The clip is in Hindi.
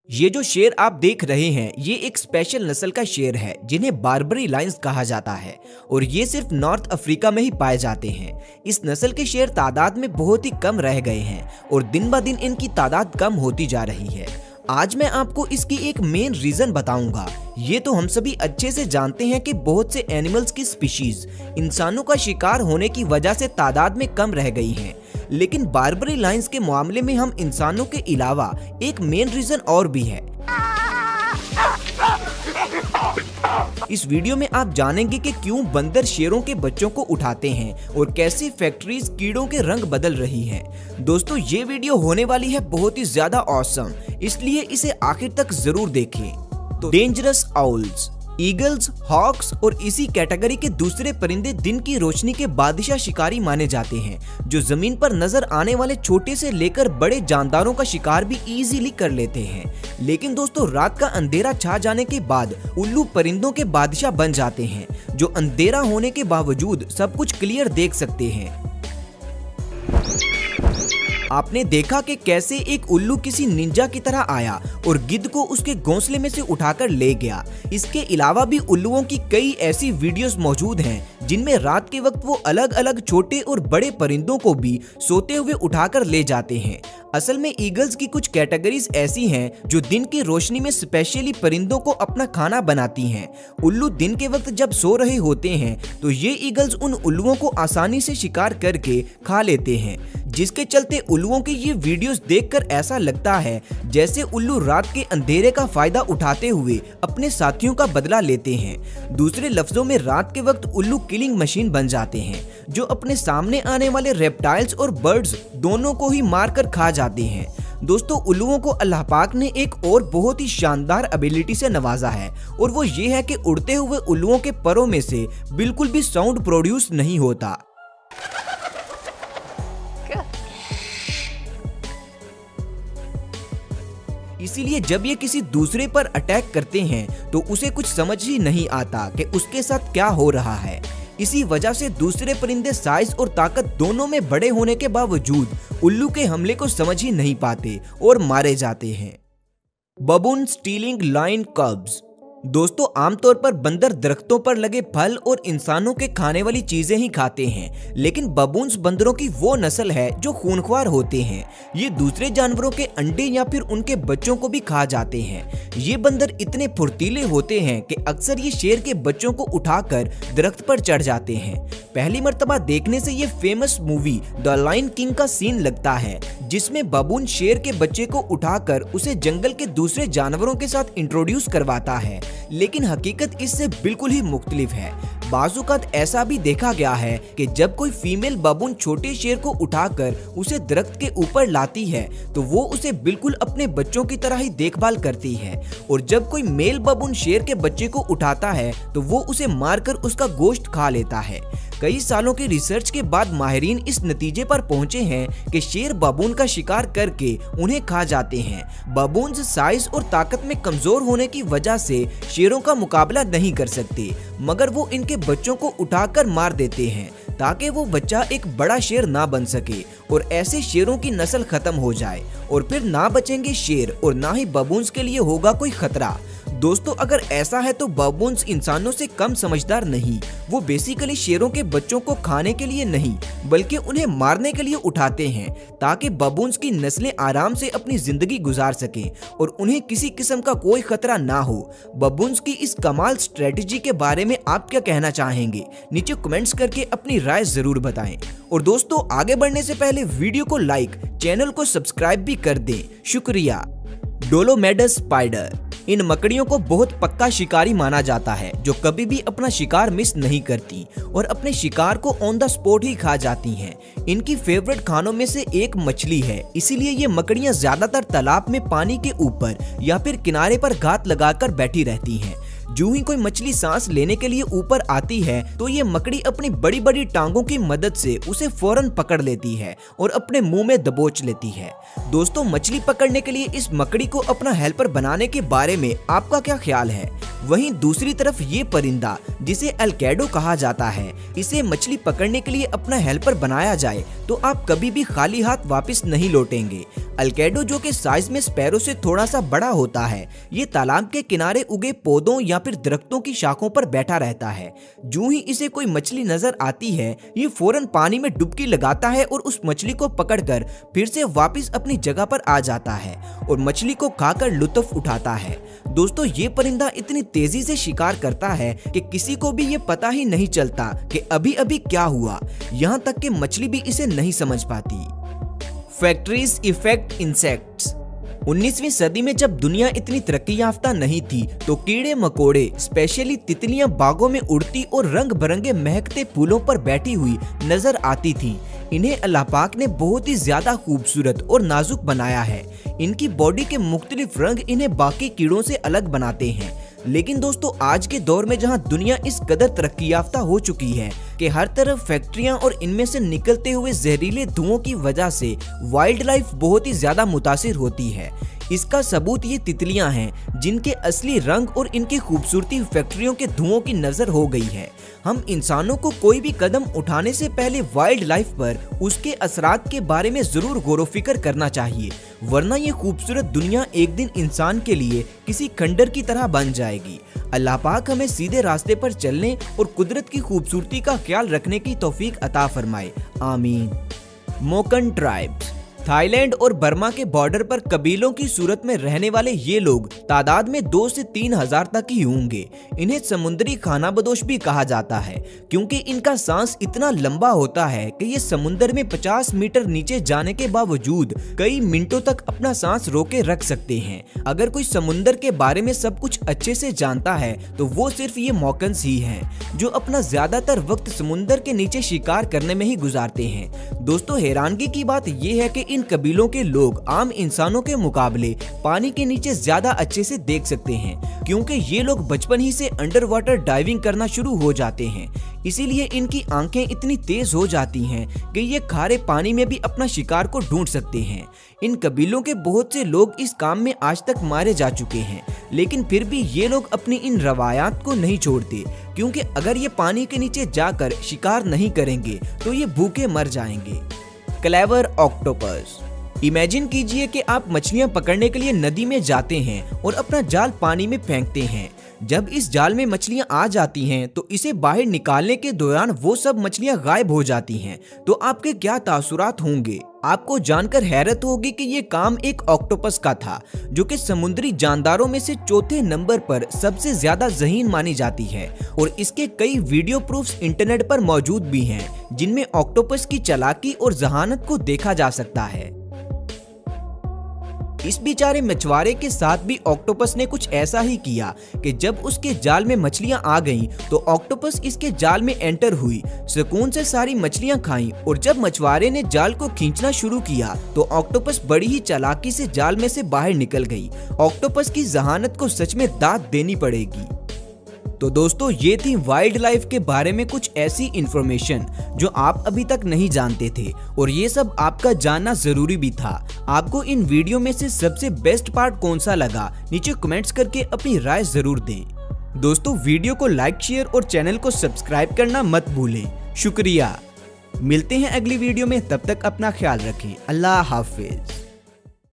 ये जो शेर आप देख रहे हैं ये एक स्पेशल नस्ल का शेर है जिन्हें बार्बरी लायंस कहा जाता है और ये सिर्फ नॉर्थ अफ्रीका में ही पाए जाते हैं। इस नस्ल के शेर तादाद में बहुत ही कम रह गए हैं और दिन ब दिन इनकी तादाद कम होती जा रही है। आज मैं आपको इसकी एक मेन रीजन बताऊंगा। ये तो हम सभी अच्छे से जानते हैं कि बहुत से एनिमल्स की स्पीशीज इंसानों का शिकार होने की वजह से तादाद में कम रह गई हैं, लेकिन बार्बरी लायंस के मामले में हम इंसानों के अलावा एक मेन रीजन और भी है। इस वीडियो में आप जानेंगे कि क्यों बंदर शेरों के बच्चों को उठाते हैं और कैसे फैक्ट्रीज कीड़ों के रंग बदल रही हैं। दोस्तों ये वीडियो होने वाली है बहुत ही ज्यादा ऑसम, इसलिए इसे आखिर तक जरूर देखें। तो डेंजरस आउल्स, ईगल्स, हॉक्स और इसी कैटेगरी के दूसरे परिंदे दिन की रोशनी के बादशाह शिकारी माने जाते हैं, जो जमीन पर नजर आने वाले छोटे से लेकर बड़े जानदारों का शिकार भी इजीली कर लेते हैं। लेकिन दोस्तों रात का अंधेरा छा जाने के बाद उल्लू परिंदों के बादशाह बन जाते हैं, जो अंधेरा होने के बावजूद सब कुछ क्लियर देख सकते हैं। आपने देखा कि कैसे एक उल्लू किसी निंजा की तरह आया और गिद्ध को उसके घोंसले में से उठाकर ले गया। इसके अलावा भी उल्लुओं की कई ऐसी वीडियोस मौजूद हैं जिनमें रात के वक्त वो अलग अलग छोटे और बड़े परिंदों को भी सोते हुए उठाकर ले जाते हैं। असल में ईगल्स की कुछ कैटेगरीज ऐसी हैं जो दिन की रोशनी में स्पेशली परिंदों को अपना खाना बनाती हैं। उल्लू दिन के वक्त जब सो रहे होते हैं तो ये ईगल्स उन उल्लुओं को आसानी से शिकार करके खा लेते हैं, जिसके चलते उल्लुओं की ये वीडियोस देखकर ऐसा लगता है जैसे उल्लू रात के अंधेरे का फायदा उठाते हुए अपने साथियों का बदला लेते हैं। दूसरे लफ्जों में रात के वक्त उल्लू किलिंग मशीन बन जाते हैं, जो अपने सामने आने वाले रेप्टाइल्स और बर्ड्स दोनों को ही मारकर खा जाते हैं। दोस्तों उल्लुओं को अल्लाह पाक ने एक और बहुत ही शानदार एबिलिटी से नवाजा है और वो ये है कि उड़ते हुए उल्लुओं के परों में से बिल्कुल भी साउंड प्रोड्यूस नहीं होता। इसीलिए जब ये किसी दूसरे पर अटैक करते हैं तो उसे कुछ समझ ही नहीं आता कि उसके साथ क्या हो रहा है। इसी वजह से दूसरे परिंदे साइज और ताकत दोनों में बड़े होने के बावजूद उल्लू के हमले को समझ ही नहीं पाते और मारे जाते हैं। Baboon stealing lion cubs. दोस्तों आमतौर पर बंदर दरख्तों पर लगे फल और इंसानों के खाने वाली चीजें ही खाते हैं, लेकिन बबून्स बंदरों की वो नस्ल है जो खूंखार होते हैं। ये दूसरे जानवरों के अंडे या फिर उनके बच्चों को भी खा जाते हैं। ये बंदर इतने फुर्तीले होते हैं कि अक्सर ये शेर के बच्चों को उठाकर दरख्त पर चढ़ जाते हैं। पहली मर्तबा देखने से ये famous movie the Lion King का सीन लगता है, जिसमें बबून शेर के बच्चे को उठाकर उसे जंगल के दूसरे जानवरों के साथ इंट्रोड्यूस करवाता है, लेकिन हकीकत इससे बिल्कुल ही मुख्तलिफ है। बाजुकात ऐसा भी देखा गया है कि जब कोई फीमेल बबून छोटे शेर को उठाकर उसे दरख्त के ऊपर लाती है तो वो उसे बिल्कुल अपने बच्चों की तरह ही देखभाल करती है, और जब कोई मेल बबून शेर के बच्चे को उठाता है तो वो उसे मारकर उसका गोश्त खा लेता है। कई सालों की रिसर्च के बाद माहिरीन इस नतीजे पर पहुंचे हैं कि शेर बबून का शिकार करके उन्हें खा जाते हैं। बबून्स साइज और ताकत में कमजोर होने की वजह से शेरों का मुकाबला नहीं कर सकते, मगर वो इनके बच्चों को उठाकर मार देते हैं ताकि वो बच्चा एक बड़ा शेर ना बन सके और ऐसे शेरों की नस्ल खत्म हो जाए, और फिर ना बचेंगे शेर और ना ही बबून्स के लिए होगा कोई खतरा। दोस्तों अगर ऐसा है तो बबून्स इंसानों से कम समझदार नहीं, वो बेसिकली शेरों के बच्चों को खाने के लिए नहीं बल्कि उन्हें मारने के लिए उठाते हैं, ताकि बबून्स की नस्लें आराम से अपनी जिंदगी गुजार सकें और उन्हें किसी किस्म का कोई खतरा ना हो। बबून्स की इस कमाल स्ट्रेटजी के बारे में आप क्या कहना चाहेंगे? नीचे कमेंट्स करके अपनी राय जरूर बताएं। और दोस्तों आगे बढ़ने से पहले वीडियो को लाइक, चैनल को सब्सक्राइब भी कर दें। शुक्रिया। डोलोमेडस स्पाइडर। इन मकड़ियों को बहुत पक्का शिकारी माना जाता है, जो कभी भी अपना शिकार मिस नहीं करती और अपने शिकार को ऑन द स्पॉट ही खा जाती हैं। इनकी फेवरेट खानों में से एक मछली है, इसीलिए ये मकड़ियां ज्यादातर तालाब में पानी के ऊपर या फिर किनारे पर घात लगाकर बैठी रहती हैं। जो ही कोई मछली सांस लेने के लिए ऊपर आती है तो ये मकड़ी अपनी बड़ी बड़ी टांगों की मदद से उसे फौरन पकड़ लेती है और अपने मुंह में दबोच लेती है। दोस्तों मछली पकड़ने के लिए इस मकड़ी को अपना हेल्पर बनाने के बारे में आपका क्या ख्याल है? वहीं दूसरी तरफ ये परिंदा जिसे अल्कैडो कहा जाता है, इसे मछली पकड़ने के लिए अपना हेल्पर बनाया जाए तो आप कभी भी खाली हाथ वापस नहीं लौटेंगे। अल्केडो, जो कि साइज में स्पैरो से थोड़ा सा बड़ा होता है, ये तालाब के किनारे उगे पौधों या फिर दरख्तों की शाखों पर बैठा रहता है। जो ही इसे कोई मछली नजर आती है, ये फौरन पानी में डुबकी लगाता है और उस मछली को पकड़कर फिर से वापस अपनी जगह पर आ जाता है और मछली को खाकर लुत्फ उठाता है। दोस्तों, ये परिंदा इतनी तेजी से शिकार करता है कि किसी को भी ये पता ही नहीं चलता कि अभी अभी क्या हुआ, यहाँ तक कि मछली भी इसे नहीं समझ पाती। Factories effect insects. 19वीं सदी में जब दुनिया इतनी तरक्की याफ्ता नहीं थी तो कीड़े मकोड़े, स्पेशली तितलियां बागों में उड़ती और रंग बिरंगे महकते फूलों पर बैठी हुई नजर आती थी। इन्हें अल्लाह पाक ने बहुत ही ज्यादा खूबसूरत और नाजुक बनाया है। इनकी बॉडी के मुख्तलिफ रंग इन्हें बाकी कीड़ों से अलग बनाते हैं। लेकिन दोस्तों, आज के दौर में जहां दुनिया इस कदर तरक्की याफ्ता हो चुकी है कि हर तरफ फैक्ट्रियां और इनमें से निकलते हुए जहरीले धुओं की वजह से वाइल्ड लाइफ बहुत ही ज्यादा मुतासिर होती है। इसका सबूत ये तितलियां हैं जिनके असली रंग और इनकी खूबसूरती फैक्ट्रियों के धुओं की नजर हो गई है। हम इंसानों को कोई भी कदम उठाने से पहले वाइल्ड लाइफ पर उसके असरात के बारे में जरूर गौर फिक्र करना चाहिए, वरना ये खूबसूरत दुनिया एक दिन इंसान के लिए किसी खंडर की तरह बन जाएगी। अल्लाह पाक हमें सीधे रास्ते पर चलने और कुदरत की खूबसूरती का ख्याल रखने की तौफीक अता फरमाए, आमीन। मोकन ट्राइब्स। थाईलैंड और बर्मा के बॉर्डर पर कबीलों की सूरत में रहने वाले ये लोग तादाद में 2 से 3 हजार तक ही होंगे। इन्हें समुद्री खानाबदोश भी कहा जाता है क्योंकि इनका सांस इतना लंबा होता है कि ये समुद्र में 50 मीटर नीचे जाने के बावजूद कई मिनटों तक अपना सांस रोके रख सकते हैं। अगर कोई समुद्र के बारे में सब कुछ अच्छे से जानता है तो वो सिर्फ ये मॉकन्स ही हैं जो अपना ज्यादातर वक्त समुद्र के नीचे शिकार करने में ही गुजारते हैं। दोस्तों, हैरानगी की बात यह है कि इन कबीलों के लोग आम इंसानों के मुकाबले पानी के नीचे ज्यादा अच्छे से देख सकते हैं क्योंकि ये लोग बचपन ही से अंडर वाटर डाइविंग करना शुरू हो जाते हैं। इसीलिए इनकी आंखें इतनी तेज हो जाती हैं कि ये खारे पानी में भी अपना शिकार को ढूंढ सकते हैं। इन कबीलों के बहुत से लोग इस काम में आज तक मारे जा चुके हैं, लेकिन फिर भी ये लोग अपनी इन रवायात को नहीं छोड़ते क्योंकि अगर ये पानी के नीचे जाकर शिकार नहीं करेंगे तो ये भूखे मर जाएंगे। Clever octopus. इमेजिन कीजिए कि आप मछलियां पकड़ने के लिए नदी में जाते हैं और अपना जाल पानी में फेंकते हैं। जब इस जाल में मछलियां आ जाती हैं तो इसे बाहर निकालने के दौरान वो सब मछलियां गायब हो जाती हैं, तो आपके क्या तासुरात होंगे? आपको जानकर हैरत होगी कि ये काम एक ऑक्टोपस का था जो कि समुद्री जानदारों में से चौथे नंबर पर सबसे ज्यादा ज़हीन मानी जाती है और इसके कई वीडियो प्रूफ्स इंटरनेट पर मौजूद भी हैं जिनमें ऑक्टोपस की चालाकी और जहानत को देखा जा सकता है। इस बेचारे मछुआरे के साथ भी ऑक्टोपस ने कुछ ऐसा ही किया कि जब उसके जाल में मछलियां आ गईं तो ऑक्टोपस इसके जाल में एंटर हुई, सुकून से सारी मछलियां खाईं और जब मछुआरे ने जाल को खींचना शुरू किया तो ऑक्टोपस बड़ी ही चालाकी से जाल में से बाहर निकल गई। ऑक्टोपस की जहानत को सच में दाद देनी पड़ेगी। तो दोस्तों, ये थी वाइल्ड लाइफ के बारे में कुछ ऐसी इंफॉर्मेशन जो आप अभी तक नहीं जानते थे और ये सब आपका जानना जरूरी भी था। आपको इन वीडियो में से सबसे बेस्ट पार्ट कौन सा लगा, नीचे कमेंट्स करके अपनी राय जरूर दें। दोस्तों, वीडियो को लाइक, शेयर और चैनल को सब्सक्राइब करना मत भूलें। शुक्रिया। मिलते हैं अगली वीडियो में, तब तक अपना ख्याल रखें। अल्लाह हाफिज।